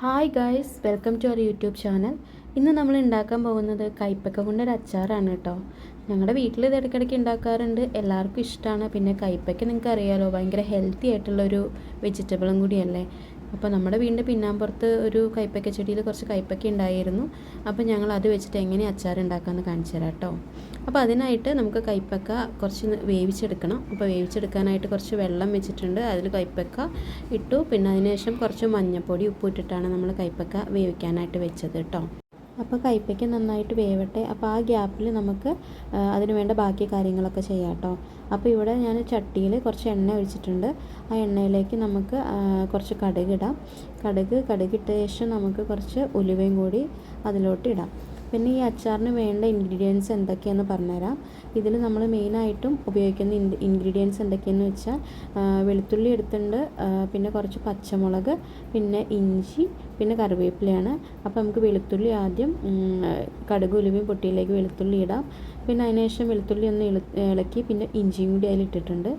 Hi guys, welcome to our YouTube channel. ഇന്ന് നമ്മൾ ഉണ്ടാക്കാൻ പോകുന്നത് കൈപ്പക്ക കൊണ്ടൊരു അച്ചാറാണ് കേട്ടോ. ഞങ്ങളുടെ വീട്ടിൽ ഇത് ഇടയ്ക്കിടയ്ക്ക് ഉണ്ടാക്കാറുണ്ട്, എല്ലാവർക്കും ഇഷ്ടമാണ്. പിന്നെ കൈപ്പക്ക നിങ്ങൾക്ക് അറിയാലോ, ഭയങ്കര ഹെൽത്തി ആയിട്ടുള്ളൊരു വെജിറ്റബിളും കൂടിയല്ലേ. അപ്പോൾ നമ്മുടെ വീടിൻ്റെ പിന്നാമ്പുറത്ത് ഒരു കൈപ്പക്ക ചെടിയിൽ കുറച്ച് കൈപ്പക്ക ഉണ്ടായിരുന്നു. അപ്പോൾ ഞങ്ങൾ അത് വെച്ചിട്ട് എങ്ങനെ അച്ചാർ ഉണ്ടാക്കാമെന്ന് കാണിച്ചു തരാം കേട്ടോ. അപ്പോൾ അതിനായിട്ട് നമുക്ക് കൈപ്പക്ക കുറച്ച് വേവിച്ചെടുക്കണം. അപ്പോൾ വേവിച്ചെടുക്കാനായിട്ട് കുറച്ച് വെള്ളം വെച്ചിട്ടുണ്ട്, അതിൽ കൈപ്പക്ക ഇട്ടു. പിന്നെ അതിനുശേഷം കുറച്ച് മഞ്ഞൾപ്പൊടി ഉപ്പ് ഇട്ടിട്ടാണ് നമ്മൾ കൈപ്പക്ക വേവിക്കാനായിട്ട് വെച്ചത് കേട്ടോ. അപ്പോൾ കൈപ്പയ്ക്ക നന്നായിട്ട് വേവട്ടെ. അപ്പോൾ ആ ഗ്യാപ്പിൽ നമുക്ക് അതിന് വേണ്ട ബാക്കി കാര്യങ്ങളൊക്കെ ചെയ്യാം കേട്ടോ. അപ്പോൾ ഇവിടെ ഞാൻ ചട്ടിയിൽ കുറച്ച് എണ്ണ ഒഴിച്ചിട്ടുണ്ട്. ആ എണ്ണയിലേക്ക് നമുക്ക് കുറച്ച് കടുകിടാം. കടുകിട്ട ശേഷം നമുക്ക് കുറച്ച് ഉലുവയും കൂടി അതിലോട്ട് ഇടാം. പിന്നെ ഈ അച്ചാറിന് വേണ്ട ഇൻഗ്രീഡിയൻസ് എന്തൊക്കെയാണെന്ന് പറഞ്ഞുതരാം. ഇതിൽ നമ്മൾ മെയിനായിട്ടും ഉപയോഗിക്കുന്ന ഇൻഗ്രീഡിയൻസ് എന്തൊക്കെയാണെന്ന് വെച്ചാൽ വെളുത്തുള്ളി എടുത്തിട്ടുണ്ട്, പിന്നെ കുറച്ച് പച്ചമുളക്, പിന്നെ ഇഞ്ചി, പിന്നെ കറിവേപ്പിലയാണ്. അപ്പോൾ നമുക്ക് വെളുത്തുള്ളി ആദ്യം കടുക് ഉലുവയും പൊട്ടിയിലേക്ക് വെളുത്തുള്ളി ഇടാം. പിന്നെ അതിനുശേഷം വെളുത്തുള്ളി ഒന്ന് ഇളക്കി പിന്നെ ഇഞ്ചിയും കൂടി അതിലിട്ടിട്ടുണ്ട്.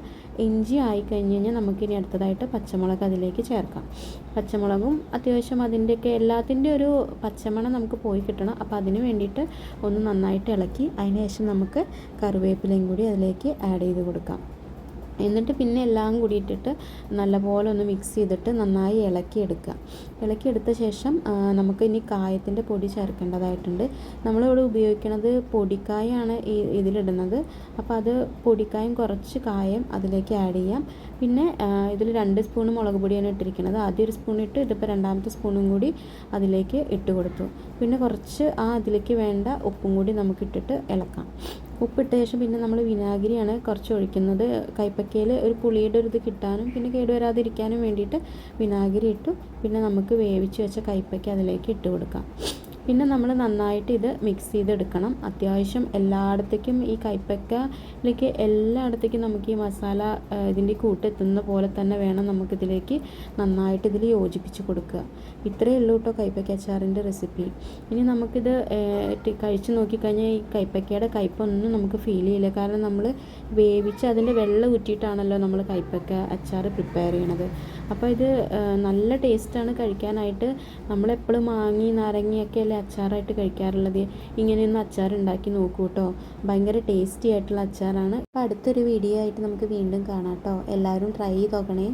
ഇഞ്ചി ആയി കഴിഞ്ഞ് കഴിഞ്ഞാൽ നമുക്കിനി അടുത്തതായിട്ട് പച്ചമുളക് അതിലേക്ക് ചേർക്കാം. പച്ചമുളകും അത്യാവശ്യം അതിൻ്റെയൊക്കെ എല്ലാത്തിൻ്റെ ഒരു പച്ചമണം നമുക്ക് പോയി കിട്ടണം. അപ്പോൾ അതിന് വേണ്ടിയിട്ട് ഒന്ന് നന്നായിട്ട് ഇളക്കി അതിന് ശേഷം നമുക്ക് കറിവേപ്പിലയും കൂടി അതിലേക്ക് ആഡ് ചെയ്ത് കൊടുക്കാം. എന്നിട്ട് പിന്നെ എല്ലാം കൂടി ഇട്ടിട്ട് നല്ലപോലെ ഒന്ന് മിക്സ് ചെയ്തിട്ട് നന്നായി ഇളക്കിയെടുത്ത ശേഷം നമുക്ക് ഇനി കായത്തിൻ്റെ പൊടി ചേർക്കേണ്ടതായിട്ടുണ്ട്. നമ്മളിവിടെ ഉപയോഗിക്കുന്നത് പൊടിക്കായാണ് ഇതിലിടുന്നത്. അപ്പോൾ അത് പൊടിക്കായം കുറച്ച് കായം അതിലേക്ക് ആഡ് ചെയ്യാം. പിന്നെ ഇതിൽ 2 സ്പൂൺ മുളക് പൊടിയാണ് ഇട്ടിരിക്കുന്നത്. ആദ്യം 1 സ്പൂൺ ഇട്ട്, ഇതിപ്പോൾ 2ാമത്തെ സ്പൂണും കൂടി അതിലേക്ക് ഇട്ട് കൊടുത്തു. പിന്നെ കുറച്ച് അതിലേക്ക് വേണ്ട ഉപ്പും കൂടി നമുക്കിട്ടിട്ട് ഇളക്കാം. ഉപ്പിട്ട ശേഷം പിന്നെ നമ്മൾ വിനാഗിരിയാണ് കുറച്ച് ഒഴിക്കുന്നത്. കൈപ്പക്കയിൽ ഒരു പുളിയുടെ ഒരു ഇത് കിട്ടാനും പിന്നെ കേടുവരാതിരിക്കാനും വേണ്ടിയിട്ട് വിനാഗിരി ഇട്ടു. പിന്നെ നമുക്ക് വേവിച്ച് വെച്ച കൈപ്പക്ക അതിലേക്ക് ഇട്ട് കൊടുക്കാം. പിന്നെ നമ്മൾ നന്നായിട്ട് ഇത് മിക്സ് ചെയ്തെടുക്കണം. അത്യാവശ്യം എല്ലായിടത്തേക്കും ഈ കൈപ്പക്കയിലേക്ക് എല്ലായിടത്തേക്കും നമുക്ക് ഈ മസാല ഇതിൻ്റെ കൂട്ടെത്തുന്ന പോലെ തന്നെ വേണം നമുക്കിതിലേക്ക് നന്നായിട്ട് ഇതിൽ യോജിപ്പിച്ച് കൊടുക്കുക. ഇത്രയേ ഉള്ളൂ കേട്ടോ കൈപ്പക്ക അച്ചാറിൻ്റെ റെസിപ്പി. ഇനി നമുക്കിത് കഴിച്ച് നോക്കിക്കഴിഞ്ഞാൽ ഈ കൈപ്പക്കയുടെ കയ്പ്പൊന്നും നമുക്ക് ഫീൽ ചെയ്യില്ല. കാരണം നമ്മൾ വേവിച്ച് അതിൻ്റെ വെള്ളം ഊറ്റിയിട്ടാണല്ലോ നമ്മൾ കൈപ്പക്ക അച്ചാർ പ്രിപ്പയർ ചെയ്യണത്. അപ്പോൾ ഇത് നല്ല ടേസ്റ്റാണ് കഴിക്കാനായിട്ട്. നമ്മളെപ്പോഴും മാങ്ങി നാരങ്ങയൊക്കെ അല്ലേ അച്ചാറായിട്ട് കഴിക്കാറുള്ളത്. ഇങ്ങനെയൊന്ന് അച്ചാർ ഉണ്ടാക്കി നോക്കൂ കേട്ടോ. ഭയങ്കര ടേസ്റ്റി ആയിട്ടുള്ള അച്ചാറാണ്. അപ്പോൾ അടുത്തൊരു വീഡിയോ ആയിട്ട് നമുക്ക് വീണ്ടും കാണാം കേട്ടോ. എല്ലാവരും ട്രൈ ചെയ്ത് നോക്കണേ.